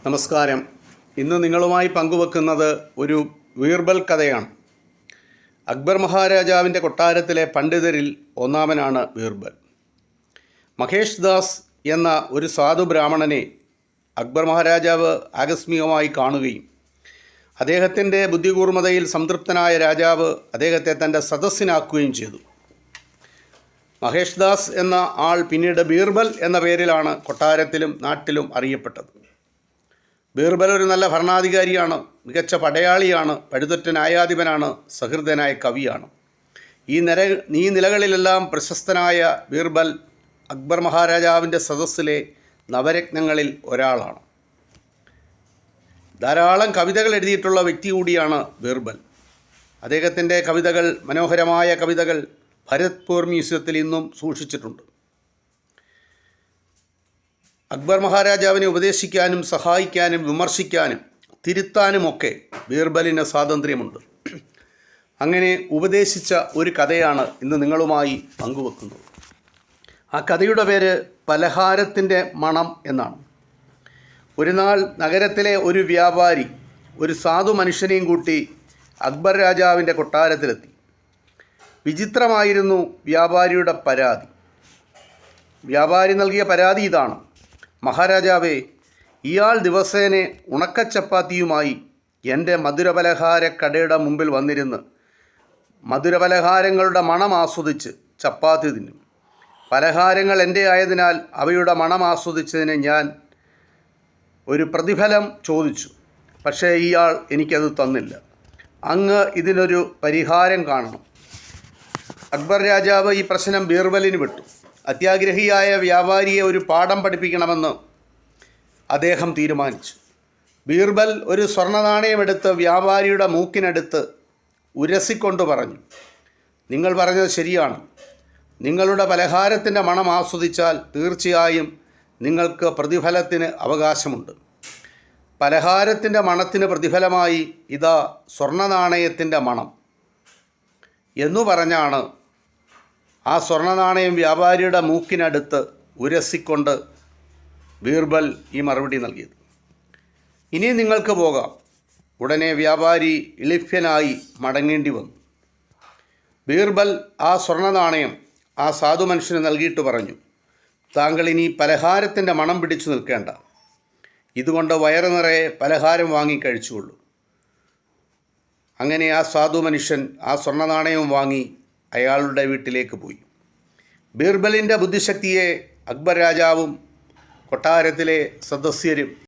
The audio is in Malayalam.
നമസ്കാരം. ഇന്ന് നിങ്ങളുമായി പങ്കുവെക്കുന്നത് ഒരു ബീർബൽ കഥയാണ്. അക്ബർ മഹാരാജാവിൻ്റെ കൊട്ടാരത്തിലെ പണ്ഡിതരിൽ ഒന്നാമനാണ് ബീർബൽ. മഹേഷ് ദാസ് എന്ന ഒരു സാധു ബ്രാഹ്മണനെ അക്ബർ മഹാരാജാവ് ആകസ്മികമായി കാണുകയും അദ്ദേഹത്തിൻ്റെ ബുദ്ധികൂർമ്മതയിൽ സംതൃപ്തനായ രാജാവ് അദ്ദേഹത്തെ തൻ്റെ സദസ്സിനാക്കുകയും ചെയ്തു. മഹേഷ് ദാസ് എന്ന ആൾ പിന്നീട് ബീർബൽ എന്ന പേരിലാണ് കൊട്ടാരത്തിലും നാട്ടിലും അറിയപ്പെട്ടത്. ബീർബൽ ഒരു നല്ല ഭരണാധികാരിയാണ്, മികച്ച പടയാളിയാണ്, പഴുതൊറ്റ ന്യായാധിപനാണ്, സഹൃദയനായ കവിയാണ്. ഈ നിലകളിലെല്ലാം പ്രശസ്തനായ ബീർബൽ അക്ബർ മഹാരാജാവിൻ്റെ സദസ്സിലെ നവരത്നങ്ങളിൽ ഒരാളാണ്. ധാരാളം കവിതകൾ എഴുതിയിട്ടുള്ള വ്യക്തി കൂടിയാണ് ബീർബൽ. അദ്ദേഹത്തിൻ്റെ കവിതകൾ, മനോഹരമായ കവിതകൾ ഭരത്പൂർ മ്യൂസിയത്തിൽ ഇന്നും സൂക്ഷിച്ചിട്ടുണ്ട്. അക്ബർ മഹാരാജാവിനെ ഉപദേശിക്കാനും സഹായിക്കാനും വിമർശിക്കാനും തിരുത്താനുമൊക്കെ ബീർബലിന് സ്വാതന്ത്ര്യമുണ്ട്. അങ്ങനെ ഉപദേശിച്ച ഒരു കഥയാണ് ഇന്ന് നിങ്ങളുമായി പങ്കുവെക്കുന്നത്. ആ കഥയുടെ പേര് പലഹാരത്തിൻ്റെ മണം എന്നാണ്. ഒരു നാൾ നഗരത്തിലെ ഒരു വ്യാപാരി ഒരു സാധു മനുഷ്യനെയും കൂട്ടി അക്ബർ രാജാവിൻ്റെ കൊട്ടാരത്തിലെത്തി. വിചിത്രമായിരുന്നു വ്യാപാരിയുടെ പരാതി. വ്യാപാരി നൽകിയ പരാതി ഇതാണ്: മഹാരാജാവേ, ഇയാൾ ദിവസേന ഉണക്കച്ചപ്പാത്തിയുമായി എൻ്റെ മധുരപലഹാരക്കടയുടെ മുമ്പിൽ വന്നിരുന്ന് മധുരപലഹാരങ്ങളുടെ മണം ആസ്വദിച്ച് ചപ്പാത്തി തിന്നും. പലഹാരങ്ങൾ എൻ്റെ ആയതിനാൽ അവയുടെ മണം ആസ്വദിച്ചതിന് ഞാൻ ഒരു പ്രതിഫലം ചോദിച്ചു. പക്ഷേ ഇയാൾ എനിക്കത് തന്നില്ല. അങ്ങ് ഇതിനൊരു പരിഹാരം കാണണം. അക്ബർ രാജാവ് ഈ പ്രശ്നം ബീർബലിന് വിട്ടു. അത്യാഗ്രഹിയായ വ്യാപാരിയെ ഒരു പാഠം പഠിപ്പിക്കണമെന്ന് അദ്ദേഹം തീരുമാനിച്ചു. ബീർബൽ ഒരു സ്വർണ്ണ നാണയമെടുത്ത് വ്യാപാരിയുടെ മൂക്കിനടുത്ത് ഉരസിക്കൊണ്ട് പറഞ്ഞു: നിങ്ങൾ പറഞ്ഞത് ശരിയാണ്. നിങ്ങളുടെ പലഹാരത്തിൻ്റെ മണം ആസ്വദിച്ചാൽ തീർച്ചയായും നിങ്ങൾക്ക് പ്രതിഫലത്തിന് അവകാശമുണ്ട്. പലഹാരത്തിൻ്റെ മണത്തിന് പ്രതിഫലമായി ഇതാ സ്വർണ്ണ നാണയത്തിൻ്റെ മണം എന്നു പറഞ്ഞാണ് ആ സ്വർണ്ണ നാണയം വ്യാപാരിയുടെ മൂക്കിനടുത്ത് ഉരസിക്കൊണ്ട് ബീർബൽ ഈ മറുപടി നൽകിയത്. ഇനി നിങ്ങൾക്ക് പോകാം. ഉടനെ വ്യാപാരി ഇളിഭ്യനായി മടങ്ങേണ്ടി വന്നു. ബീർബൽ ആ സ്വർണ്ണ നാണയം ആ സാധു മനുഷ്യന് നൽകിയിട്ട് പറഞ്ഞു: താങ്കൾ ഇനി പലഹാരത്തിൻ്റെ മണം പിടിച്ചു നിൽക്കേണ്ട. ഇതുകൊണ്ട് വയറ് നിറയെ പലഹാരം വാങ്ങി കഴിച്ചുകൊള്ളൂ. അങ്ങനെ ആ സാധു മനുഷ്യൻ ആ സ്വർണ്ണ നാണയവും വാങ്ങി അയാളുടെ വീട്ടിലേക്ക് പോയി. ബീർബലിൻ്റെ ബുദ്ധിശക്തിയെ അക്ബർ രാജാവും കൊട്ടാരത്തിലെ സദസ്യരും